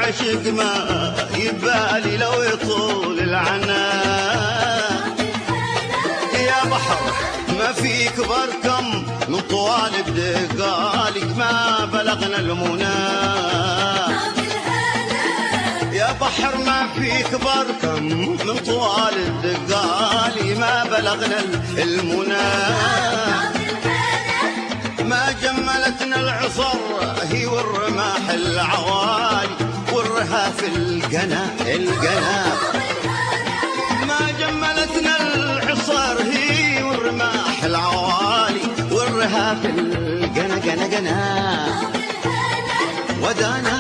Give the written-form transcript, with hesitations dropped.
العشق ما يبالي لو يطول العناء. يا بحر ما فيك بركم من طوال بدقالك ما بلغنا المنى. يا بحر ما فيك بركم من طوال الدقالي ما بلغنا المنى. ما جملتنا العصر هي والرماح العوالي والرهاف القنا. ما جملتنا العصر هي والرماح العوالي والرهاف القنا. ودانا